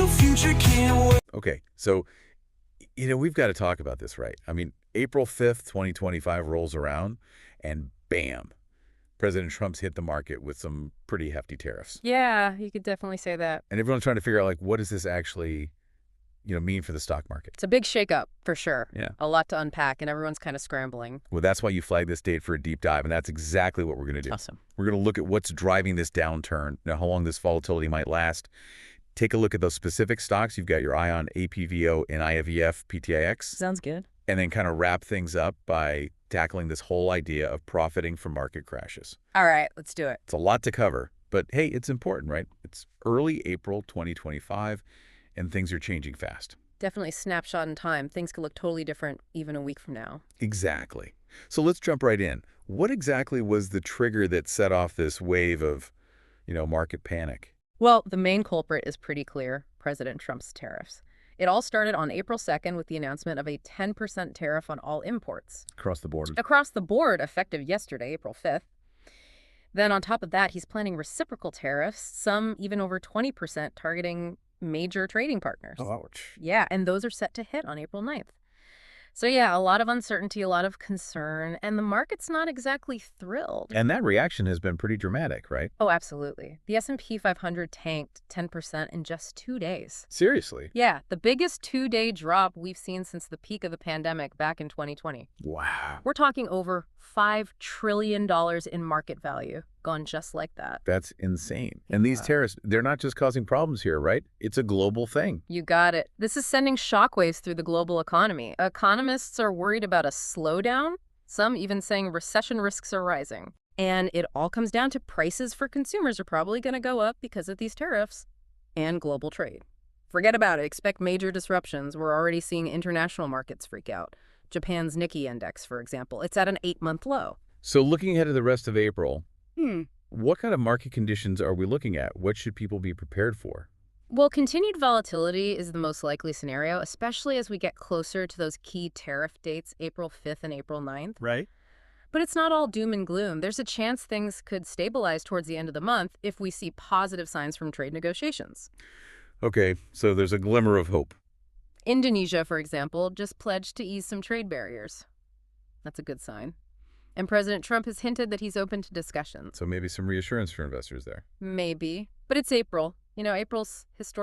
financial future can't wait. Okay, so, we've got to talk about this, right? I mean, April 5th, 2025 rolls around, and bam, President Trump's hit the market with some pretty hefty tariffs. Yeah, you could definitely say that. And everyone's trying to figure out, like, what does this actually, mean for the stock market? It's a big shakeup, for sure. Yeah. A lot to unpack, and everyone's kind of scrambling. Well, that's why you flagged this date for a deep dive, and that's exactly what we're going to do. Awesome. We're going to look at what's driving this downturn, how long this volatility might last. Take a look at those specific stocks. You've got your eye on APVO and NIVF PTIX. Sounds good. And then kind of wrap things up by tackling this whole idea of profiting from market crashes. All right, let's do it. It's a lot to cover, but hey, it's important, right? It's early April 2025, and things are changing fast. Definitely a snapshot in time. Things could look totally different even a week from now. Exactly. So let's jump right in. What exactly was the trigger that set off this wave of, market panic? Well, the main culprit is pretty clear, President Trump's tariffs. It all started on April 2nd with the announcement of a 10% tariff on all imports. Across the board. Across the board, effective yesterday, April 5th. Then on top of that, he's planning reciprocal tariffs, some even over 20%, targeting major trading partners. Ouch. Yeah, and those are set to hit on April 9th. So yeah, a lot of uncertainty, a lot of concern, and the market's not exactly thrilled. And that reaction has been pretty dramatic, right? Oh, absolutely. The S&P 500 tanked 10% in just 2 days. Seriously? Yeah, the biggest 2-day drop we've seen since the peak of the pandemic back in 2020. Wow. We're talking over $5 trillion in market value, gone just like that. That's insane. And these tariffs, they're not just causing problems here, right? It's a global thing. You got it. This is sending shockwaves through the global economy. Economists are worried about a slowdown, some even saying recession risks are rising. And it all comes down to prices for consumers are probably going to go up because of these tariffs and global trade. Forget about it. Expect major disruptions. We're already seeing international markets freak out. Japan's Nikkei index, for example, it's at an 8-month low. So looking ahead to the rest of April, what kind of market conditions are we looking at? What should people be prepared for? Well, continued volatility is the most likely scenario, especially as we get closer to those key tariff dates, April 5th and April 9th. Right. But it's not all doom and gloom. There's a chance things could stabilize towards the end of the month if we see positive signs from trade negotiations. Okay, so there's a glimmer of hope. Indonesia, for example, just pledged to ease some trade barriers. That's a good sign. And President Trump has hinted that he's open to discussions. So maybe some reassurance for investors there. Maybe. But it's April. April's historically